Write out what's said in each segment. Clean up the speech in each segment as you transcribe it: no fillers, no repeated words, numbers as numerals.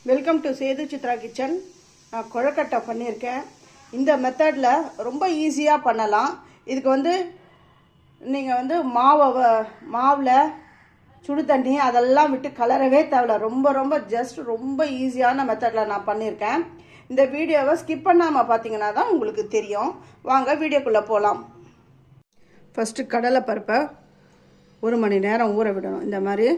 Welcome to Sethu Chitra kitchen. நான் கொழக்கட்டை பண்ணியிருக்கேன். இந்த மெத்தடில் ரொம்ப ஈஸியாக பண்ணலாம். இதுக்கு நீங்கள் மாவில் சுடு தண்ணி அதெல்லாம் விட்டு கலரவே தேவையில்ல. ரொம்ப ரொம்ப ஈஸியான மெத்தடில் நான் பண்ணியிருக்கேன். இந்த வீடியோவை ஸ்கிப் பண்ணாமல் பார்த்தீங்கன்னா தான் உங்களுக்கு தெரியும். வாங்க வீடியோக்குள்ளே போகலாம். ஃபஸ்ட்டு கடலைப்பருப்பை 1 மணி நேரம் ஊற விடணும். இந்த மாதிரி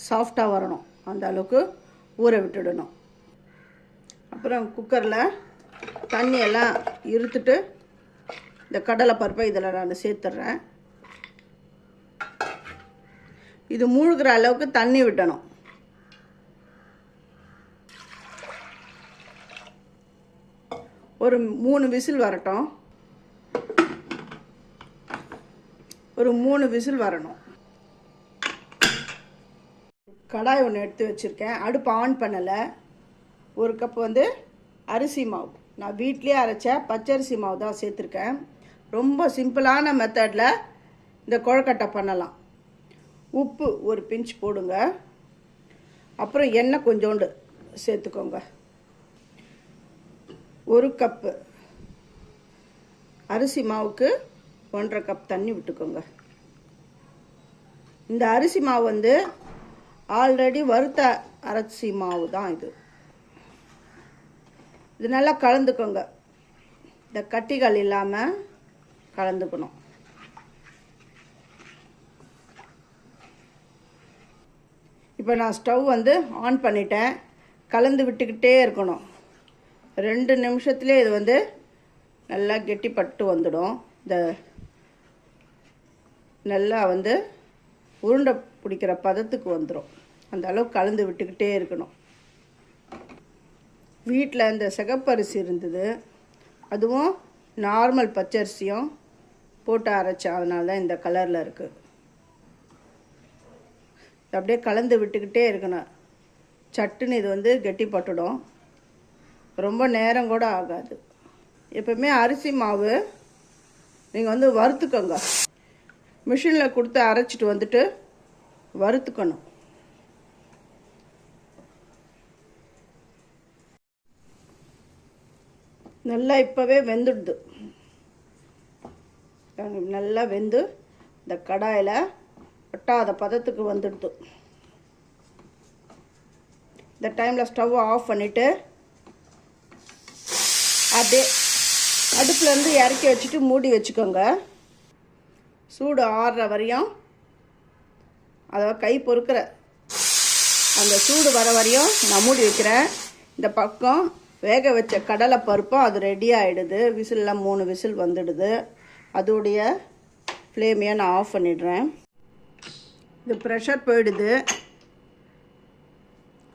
சாஃப்டாக வரணும், அந்த அளவுக்கு ஊற விட்டுடணும். அப்புறம் குக்கரில் தண்ணியெல்லாம் இருத்துட்டு இந்த கடலைப்பருப்பை இதில் நான் சேர்த்துட்றேன். இது மூழ்கிற அளவுக்கு தண்ணி விடணும். ஒரு 3 விசில் வரட்டும். ஒரு 3 விசில் வரணும். கடாய் ஒன்று எடுத்து வச்சுருக்கேன். அடுப்பு ஆன் பண்ணலை. 1 கப் அரிசி மாவு, நான் வீட்டிலே அரைச்ச பச்சரிசி மாவு தான் சேர்த்துருக்கேன். ரொம்ப சிம்பிளான மெத்தடில் இந்த கொழக்கட்டை பண்ணலாம். உப்பு ஒரு பிஞ்ச் போடுங்க. அப்புறம் எண்ணெய் கொஞ்சோண்டு சேர்த்துக்கோங்க. 1 கப்பு அரிசி மாவுக்கு 1.5 கப் தண்ணி விட்டுக்கோங்க. இந்த அரிசி மாவு ஆல்ரெடி வறுத்த அரிசி மாவு தான் இது. நல்லா கலந்துக்கோங்க. இந்த கட்டிகள் இல்லாமல் கலந்துக்கணும். இப்போ நான் ஸ்டவ் ஆன் பண்ணிட்டேன். கலந்து விட்டுக்கிட்டே இருக்கணும். 2 நிமிஷத்துலேயே இது நல்லா கெட்டிப்பட்டு வந்துடும். இந்த நல்லா உருண்டை பிடிக்கிற பதத்துக்கு வந்துடும். அந்த அளவுக்கு கலந்து விட்டுக்கிட்டே இருக்கணும். வீட்டில் இந்த சிகப்பரிசி இருந்தது, அதுவும் நார்மல் பச்சரிசியும் போட்டு அரைச்சேன். அதனால தான் இந்த கலரில் இருக்குது. அப்படியே கலந்து விட்டுக்கிட்டே இருக்கணும். சட்டுன்னு இது கெட்டிப்பட்டுடும். ரொம்ப நேரம் கூட ஆகாது. எப்பவுமே அரிசி மாவு நீங்கள் வறுத்துக்கோங்க. மிஷினில் கொடுத்து அரைச்சிட்டு வறுத்துக்கணும். நல்லா இப்போவே வெந்துடுது. நல்லா வெந்து இந்த கடாயில் ஒட்டாத பதத்துக்கு வந்துடுது. இந்த டைமில் ஸ்டவ் ஆஃப் பண்ணிவிட்டு அப்படியே அடுப்புலேருந்து இறக்கி வச்சுட்டு மூடி வச்சுக்கோங்க. சூடு ஆறுற வரையும், அதாவது கை பொறுக்கிற அந்த சூடு வர வரையும் நான் மூடி வைக்கிறேன். இந்த பக்கம் வேக வச்ச கடலை பருப்பும் அது ரெடி ஆகிடுது. விசில்லாம் 3 விசில் வந்துடுது. அதோடைய ஃப்ளேமையை நான் ஆஃப் பண்ணிடுறேன். இது ப்ரெஷர் போயிடுது.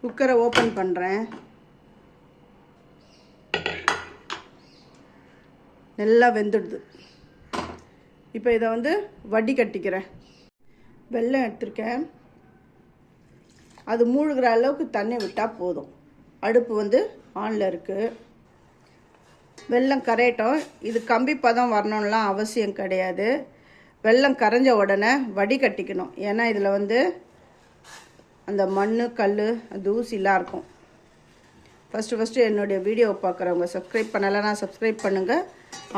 குக்கரை ஓப்பன் பண்ணுறேன். நல்லா வெந்துடுது. இப்போ இதை வடி கட்டிக்கிறேன். வெல்லம் எடுத்துருக்கேன். அது மூழ்கிற அளவுக்கு தண்ணி விட்டால் போதும். அடுப்பு ஆனில் இருக்குது. வெல்லம் கரையட்டும். இது கம்பி பதம் வரணும்லாம் அவசியம் கிடையாது. வெல்லம் கரைஞ்ச உடனே வடிகட்டிக்கணும். ஏன்னா இதில் அந்த மண் கல் தூசிலாம் இருக்கும். ஃபஸ்ட்டு என்னுடைய வீடியோவை பார்க்குறவங்க சப்ஸ்கிரைப் பண்ணலைன்னா சப்ஸ்கிரைப் பண்ணுங்கள்.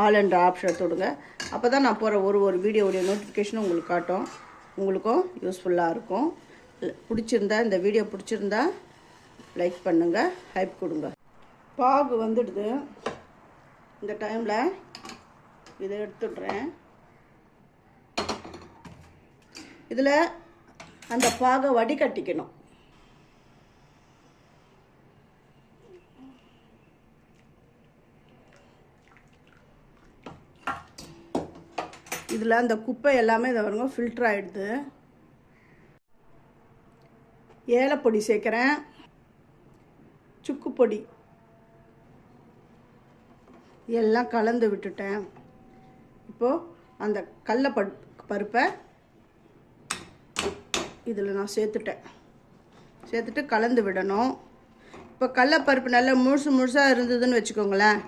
ஆல் என்ற ஆப்ஷனை தொடுங்க. அப்போ தான் நான் போகிற ஒரு வீடியோவுடைய நோட்டிஃபிகேஷனும் உங்களுக்கு காட்டும். உங்களுக்கும் யூஸ்ஃபுல்லாக இருக்கும். இந்த வீடியோ பிடிச்சிருந்தா லைக் பண்ணுங்கள், ஹைப் கொடுங்க. பாகு வந்துடுது. இந்த டைமில் இதை எடுத்துடுறேன். இதில் அந்த பாகை வடிகட்டிக்கணும். இதில் அந்த குப்பை எல்லாமே இதை வருங்க ஃபில்டர் ஆகிடுது. ஏலப்பொடி சேர்க்குறேன். சுக்கு பொடி எல்லாம் கலந்து விட்டுட்டேன். இப்போது அந்த பருப்பை இதில் நான் சேர்த்துட்டு கலந்து விடணும். இப்போ கடலைப்பருப்பு நல்லா முழுசாக இருந்ததுன்னு வச்சுக்கோங்களேன்,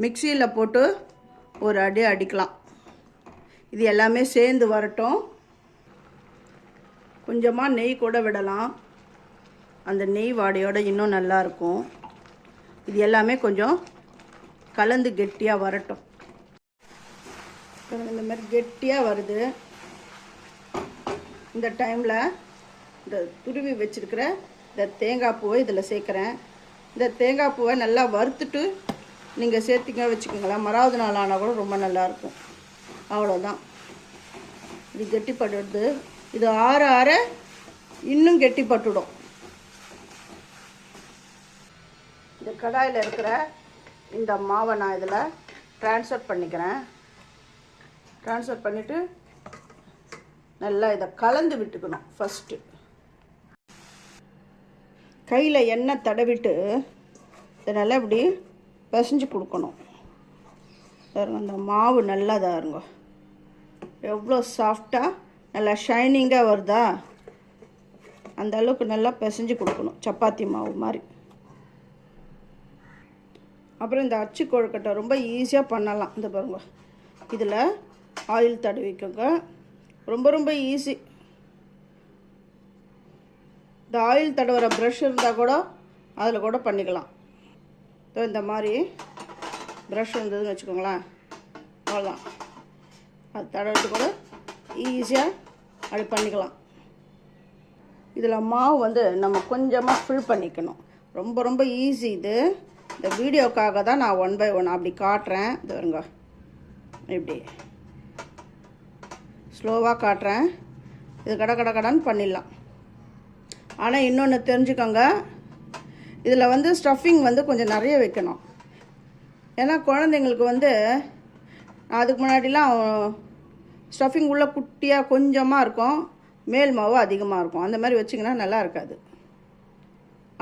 மிக்சியில் போட்டு ஒரு அடி அடிக்கலாம். இது எல்லாமே சேர்ந்து வரட்டும். கொஞ்சமாக நெய் கூட விடலாம். அந்த நெய் வாடையோட இன்னும் நல்லாயிருக்கும். இது எல்லாமே கொஞ்சம் கலந்து கெட்டியாக வரட்டும். இந்த மாதிரி கெட்டியாக வருது. இந்த டைமில் இந்த துருவி வச்சுருக்கிற இந்த தேங்காய் பூவை இதில் சேர்க்குறேன். இந்த தேங்காய் பூவை நல்லா வறுத்துட்டு நீங்கள் சேர்த்திங்க வச்சுக்கோங்களேன். மறாவது நாள் ஆனால் கூட ரொம்ப நல்லாயிருக்கும். அவ்வளோதான். இது கெட்டிப்பட்டுடுது. இது ஆற ஆற இன்னும் கெட்டிப்பட்டுடும். இந்த கடாயில் இருக்கிற இந்த மாவை நான் இதில் ட்ரான்ஸ்ஃபர் பண்ணிக்கிறேன். ட்ரான்ஸ்ஃபர் பண்ணிவிட்டு நல்லா இதை கலந்து விட்டுக்கணும். ஃபஸ்ட்டு கையில் எண்ணெய் தடவிட்டு இதை நல்லா இப்படி பிசைஞ்சு கொடுக்கணும். அந்த மாவு நல்லா இதாக இருங்க. எவ்வளோ சாஃப்டாக நல்லா ஷைனிங்காக வருதா, அந்த அளவுக்கு நல்லா பிசைஞ்சு கொடுக்கணும், சப்பாத்தி மாவு மாதிரி. அப்புறம் இந்த அச்சு கொழுக்கட்டை ரொம்ப ஈஸியாக பண்ணலாம். இந்த பாருங்க, இதில் ஆயில் தடவிக்கோங்க. ரொம்ப ரொம்ப ஈஸி. இந்த ஆயில் தடவுற ப்ரஷ் இருந்தால் கூட அதில் கூட பண்ணிக்கலாம். இந்த மாதிரி ப்ரஷ் இருந்ததுன்னு வச்சுக்கோங்களேன், அவ்வளோதான். அது தடவிட்டு கூட ஈஸியாக அப்படி பண்ணிக்கலாம். இதில் மாவு வந்து நம்ம கொஞ்சமாக ஃபில் பண்ணிக்கணும். ரொம்ப ரொம்ப ஈஸி இது. இந்த வீடியோக்காக தான் நான் 1 by 1 அப்படி காட்டுறேன். இது வருங்க, இப்படி ஸ்லோவாக காட்டுறேன். இது கடான்னு பண்ணிடலாம். ஆனால் இன்னொன்று தெரிஞ்சுக்கோங்க, இதில் வந்து ஸ்டஃபிங் வந்து கொஞ்சம் நிறைய வைக்கணும். ஏன்னா குழந்தைங்களுக்கு வந்து அதுக்கு முன்னாடிலாம் ஸ்டஃபிங் உள்ள குட்டியாக கொஞ்சமாக இருக்கும், மேல் மாவு அதிகமாக இருக்கும். அந்த மாதிரி வச்சிங்கன்னா நல்லா இருக்காது.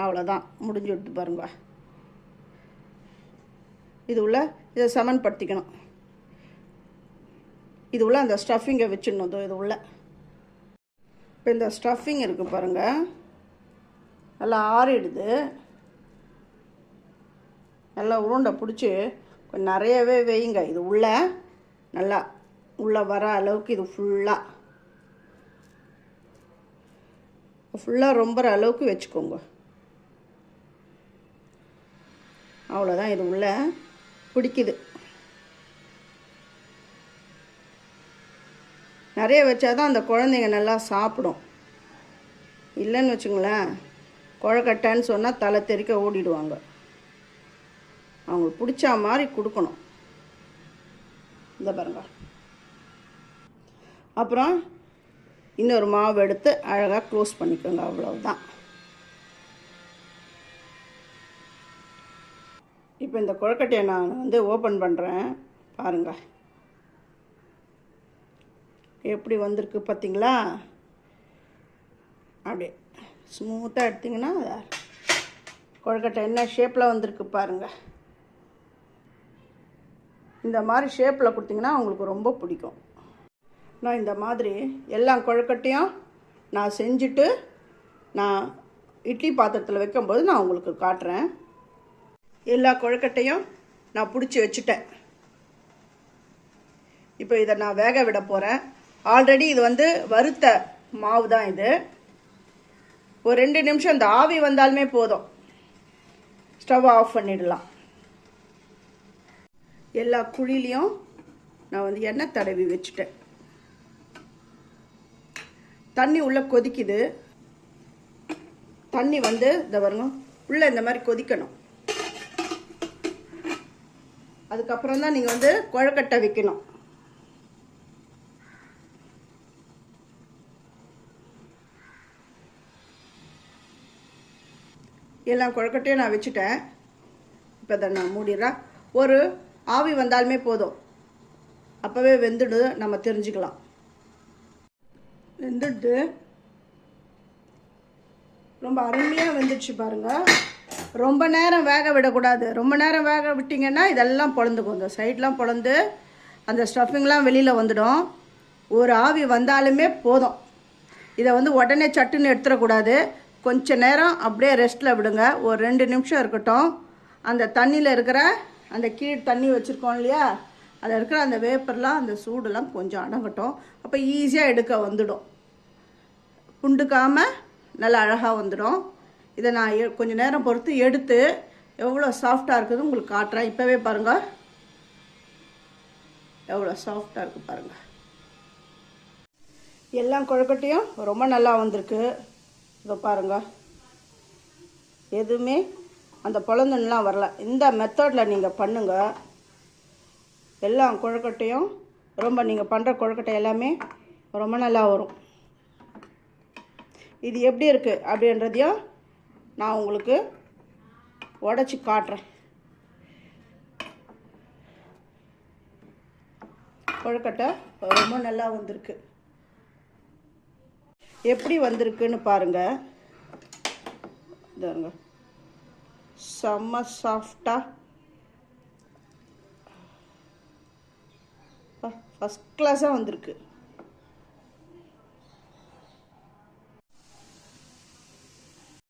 அவ்வளோதான், முடிஞ்சு விட்டு பாருங்க. இது உள்ள இதை சமன்படுத்திக்கணும். இது உள்ள அந்த ஸ்டஃபிங்கை வச்சிடணும். இது உள்ள இப்போ இந்த ஸ்டஃபிங் இருக்குது பாருங்கள், நல்லா ஆறிடுது. நல்லா உருண்டை பிடிச்சி கொஞ்சம் நிறையவே வையுங்க. இது உள்ள நல்லா உள்ளே வர அளவுக்கு இது ஃபுல்லாக ரொம்பற அளவுக்கு வச்சுக்கோங்க. அவ்வளோதான். இது உள்ள பிடிக்குது. நிறைய வச்சாதான் அந்த குழந்தைங்க நல்லா சாப்பிடும். இல்லைன்னு வச்சுங்களேன், கொழக்கட்டைன்னு சொன்னால் தலை தெறிக்க ஓடிடுவாங்க. அவங்களுக்கு பிடிச்ச மாதிரி கொடுக்கணும். இந்த பாருங்க. அப்புறம் இன்னொரு மாவு எடுத்து அழகாக க்ளோஸ் பண்ணிக்கோங்க. அவ்வளவுதான். இப்போ இந்த கொழுக்கட்டையை நான் வந்து ஓப்பன் பண்ணுறேன். பாருங்கள் எப்படி வந்திருக்கு பார்த்தீங்களா? அப்படியே ஸ்மூத்தாக எடுத்திங்கன்னா கொழுக்கட்டை என்ன ஷேப்பில் வந்திருக்கு பாருங்கள். இந்த மாதிரி ஷேப்பில் கொடுத்திங்கன்னா அவங்களுக்கு ரொம்ப பிடிக்கும். நான் இந்த மாதிரி எல்லா கொழுக்கட்டையும் நான் செஞ்சுட்டு நான் இட்லி பாத்திரத்தில் வைக்கும்போது நான் உங்களுக்கு காட்டுறேன். எல்லா கொழுக்கட்டையும் நான் பிடிச்சி வச்சுட்டேன். இப்போ இதை நான் வேக விட போகிறேன். ஆல்ரெடி இது வந்து வறுத்த மாவு தான். இது ஒரு 2 நிமிஷம் இந்த ஆவி வந்தாலுமே போதும், ஸ்டவ் ஆஃப் பண்ணிடலாம். எல்லா குழிலையும் நான் வந்து எண்ணெய் தடவி வச்சுட்டேன். தண்ணி உள்ளே கொதிக்குது. தண்ணி வந்து இந்த பாருங்க உள்ளே இந்த மாதிரி கொதிக்கணும். அதுக்கப்புறம் தான் நீங்கள் வந்து கொழுக்கட்டை வைக்கணும். எல்லாம் கொழுக்கட்டையும் நான் வச்சுட்டேன். இப்போ அதை நான் மூடிடுறேன். ஒரு ஆவி வந்தாலுமே போதும், அப்போவே வெந்துடு, நம்ம தெரிஞ்சுக்கலாம். வெந்துடுது, ரொம்ப அருமையாக வெந்துடுச்சு பாருங்கள். ரொம்ப நேரம் வேக விடக்கூடாது. ரொம்ப நேரம் வேக விட்டிங்கன்னா இதெல்லாம் பொழந்துக்கும். இந்த சைட்லாம் பொழந்து அந்த ஸ்டஃபிங்லாம் வெளியில் வந்துடும். ஒரு ஆவி வந்தாலுமே போதும். இதை வந்து உடனே சட்டுன்னு எடுத்துடக்கூடாது. கொஞ்சம் நேரம் அப்படியே ரெஸ்ட்டில் விடுங்க. ஒரு 2 நிமிஷம் இருக்கட்டும். அந்த தண்ணியில் இருக்கிற அந்த கீழ் தண்ணி வச்சுருக்கோம் இல்லையா, அதில் இருக்கிற அந்த வேப்பர்லாம் அந்த சூடெல்லாம் கொஞ்சம் அடங்கட்டும். அப்போ ஈஸியாக எடுக்க வந்துடும். புண்டுக்காமல் நல்லா அழகாக வந்துடும். இதை நான் கொஞ்சம் நேரம் பொறுத்து எடுத்து எவ்வளோ சாஃப்டாக இருக்குது உங்களுக்கு காட்டுறேன். இப்போவே பாருங்கள் எவ்வளோ சாஃப்டாக இருக்குது பாருங்கள். எல்லா கொழுக்கட்டையும் ரொம்ப நல்லா வந்திருக்கு. இதோ பாருங்கள், எதுவுமே அந்த பொழந்துன்னெலாம் வரல. இந்த மெத்தடில் நீங்கள் பண்ணுங்கள். எல்லா கொழுக்கட்டையும் நீங்கள் பண்ணுற கொழுக்கட்டை எல்லாமே ரொம்ப நல்லா வரும். இது எப்படி இருக்குது அப்படின்றதையும் நான் உங்களுக்கு உடச்சி காட்டுறேன். கொழுக்கட்டை ரொம்ப நல்லா வந்திருக்கு. எப்படி வந்திருக்குன்னு பாருங்கள். பாருங்க, செம்ம சாஃப்டாக ஃபஸ்ட் கிளாஸாக வந்திருக்கு.